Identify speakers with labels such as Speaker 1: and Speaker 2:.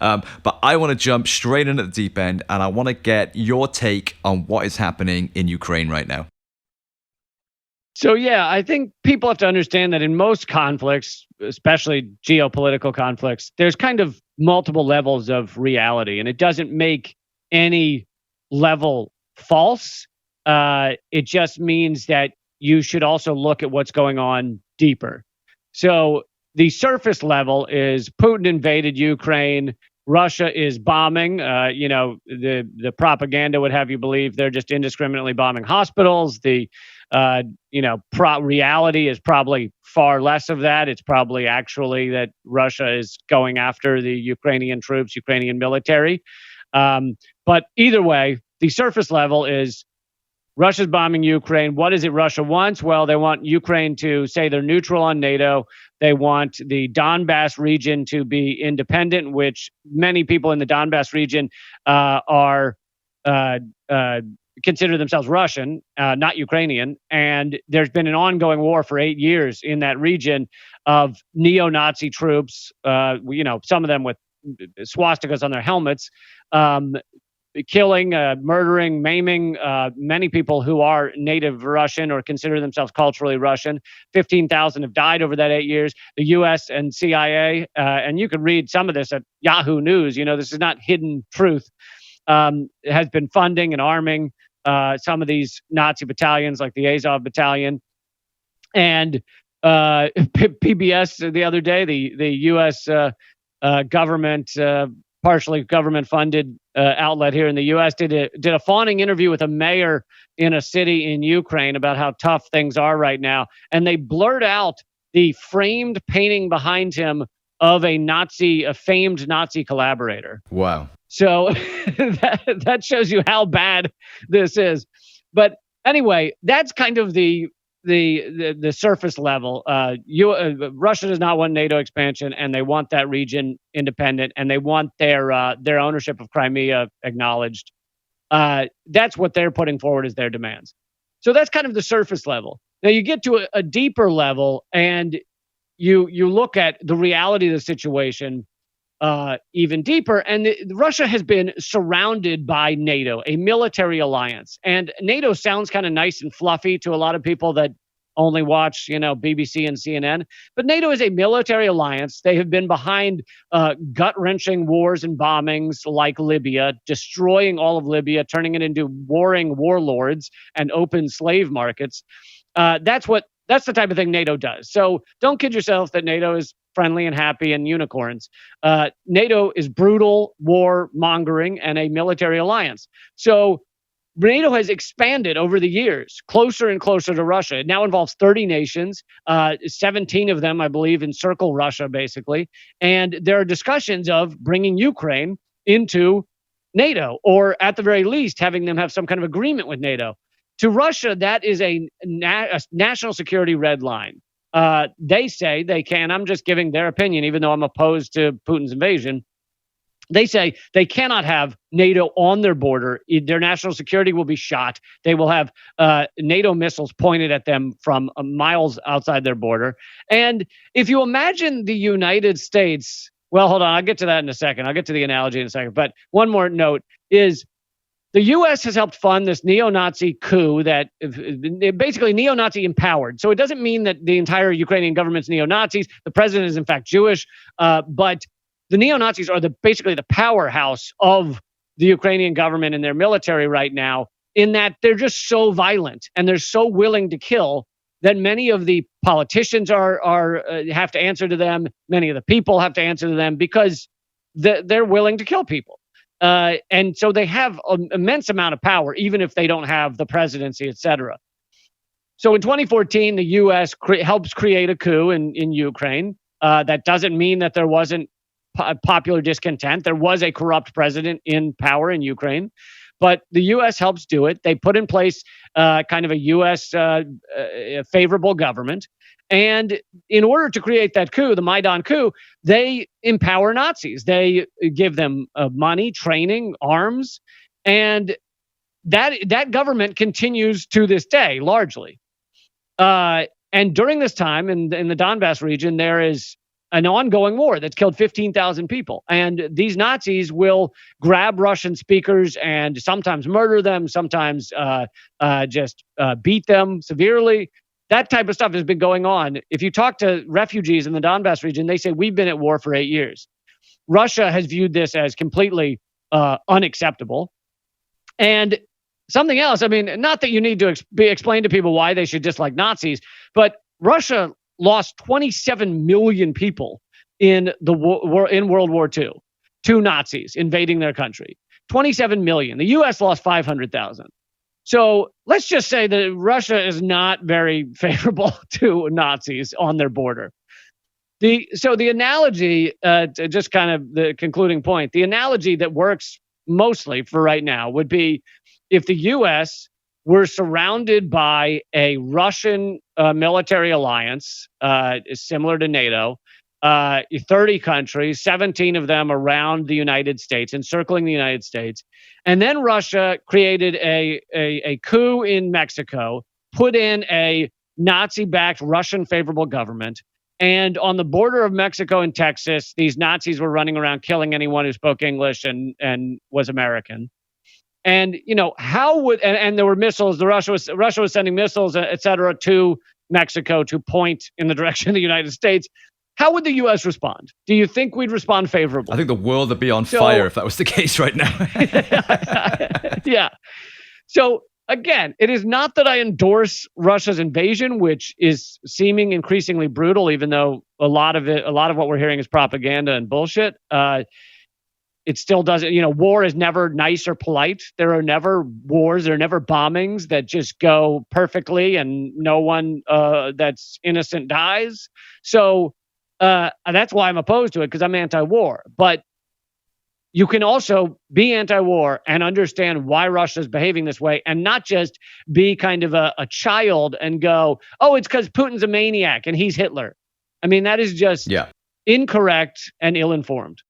Speaker 1: But I want to jump straight in at the deep end, and I want to get your take on what is happening in Ukraine right now.
Speaker 2: So, yeah, I think people have to understand that in most conflicts, especially geopolitical conflicts, there's kind of multiple levels of reality, and it doesn't make any level false. It just means that you should also look at what's going on deeper. So, the surface level is Putin invaded Ukraine. Russia is bombing. The propaganda would have you believe they're just indiscriminately bombing hospitals. Reality is probably far less of that. It's probably actually that Russia is going after the Ukrainian troops, Ukrainian military. But either way, the surface level is Russia's bombing Ukraine. What is it Russia wants? Well, they want Ukraine to say they're neutral on NATO. They want the Donbass region to be independent, which many people in the Donbass region are consider themselves Russian, not Ukrainian. And there's been an ongoing war for 8 years in that region of neo-Nazi troops, some of them with swastikas on their helmets, killing, murdering, maiming many people who are native Russian or consider themselves culturally Russian. 15,000 have died over that 8 years. The U.S. and CIA, and you can read some of this at Yahoo News. This is not hidden truth. Has been funding and arming some of these Nazi battalions, like the Azov Battalion. And PBS the other day, the U.S. Government, partially government-funded outlet here in the U.S., did a fawning interview with a mayor in a city in Ukraine about how tough things are right now, and they blurred out the framed painting behind him of a famed Nazi collaborator.
Speaker 1: Wow.
Speaker 2: So that shows you how bad this is. But anyway, that's kind of the surface level. Russia does not want NATO expansion, and they want that region independent, and they want their ownership of Crimea acknowledged. That's what they're putting forward as their demands. So that's kind of the surface level. Now you get to a deeper level, and you look at the reality of the situation even deeper. And Russia has been surrounded by NATO, a military alliance. And NATO sounds kind of nice and fluffy to a lot of people that only watch, BBC and CNN. But NATO is a military alliance. They have been behind gut-wrenching wars and bombings like Libya, destroying all of Libya, turning it into warring warlords and open slave markets. That's the type of thing NATO does. So don't kid yourself that NATO is friendly and happy and unicorns. NATO is brutal, war-mongering, and a military alliance. So NATO has expanded over the years, closer and closer to Russia. It now involves 30 nations. 17 of them, I believe, encircle Russia, basically. And there are discussions of bringing Ukraine into NATO, or at the very least, having them have some kind of agreement with NATO. To Russia, that is a national security red line. They say they can. I'm just giving their opinion, even though I'm opposed to Putin's invasion. They say they cannot have NATO on their border. Their national security will be shot. They will have NATO missiles pointed at them from miles outside their border. And if you imagine the United States, well, hold on, I'll get to that in a second. I'll get to the analogy in a second. But one more note is the U.S. has helped fund this neo-Nazi coup that basically neo-Nazi empowered. So it doesn't mean that the entire Ukrainian government's neo-Nazis. The president is in fact Jewish, but the neo-Nazis are basically the powerhouse of the Ukrainian government and their military right now, in that they're just so violent and they're so willing to kill that many of the politicians have to answer to them. Many of the people have to answer to them because they're willing to kill people. And so they have an immense amount of power, even if they don't have the presidency, et cetera. So in 2014, the U.S. helps create a coup in Ukraine. That doesn't mean that there wasn't popular discontent. There was a corrupt president in power in Ukraine, but the U.S. helps do it. They put in place kind of a U.S. Favorable government. And in order to create that coup, the Maidan coup, they empower Nazis. They give them money, training, arms, and that government continues to this day, largely. And during this time in the Donbass region, there is an ongoing war that's killed 15,000 people. And these Nazis will grab Russian speakers and sometimes murder them, sometimes just beat them severely. That type of stuff has been going on. If you talk to refugees in the Donbass region, they say we've been at war for 8 years. Russia has viewed this as completely unacceptable. And something else, I mean, not that you need to explain to people why they should dislike Nazis, but Russia lost 27 million people in World War II to Nazis invading their country. 27 million. The U.S. lost 500,000. So let's just say that Russia is not very favorable to Nazis on their border. So the analogy, just kind of the concluding point, the analogy that works mostly for right now would be if the U.S. were surrounded by a Russian military alliance, similar to NATO, 30 countries, 17 of them around the United States, encircling the United States. And then Russia created a coup in Mexico, put in a Nazi-backed Russian favorable government. And on the border of Mexico and Texas, these Nazis were running around killing anyone who spoke English and was American. And, you know, how would, and there were missiles, Russia was sending missiles, et cetera, to Mexico to point in the direction of the United States. How would the U.S. respond? Do you think we'd respond favorably?
Speaker 1: I think the world would be on fire if that was the case right now.
Speaker 2: Yeah. So again, it is not that I endorse Russia's invasion, which is seeming increasingly brutal, even though a lot of what we're hearing is propaganda and bullshit. It still doesn't, you know, war is never nice or polite. There are never wars, there are never bombings that just go perfectly and no one that's innocent dies. So that's why I'm opposed to it, because I'm anti-war. But you can also be anti-war and understand why Russia is behaving this way and not just be kind of a child and go, oh, it's because Putin's a maniac and he's Hitler. I mean, that is just incorrect and ill-informed.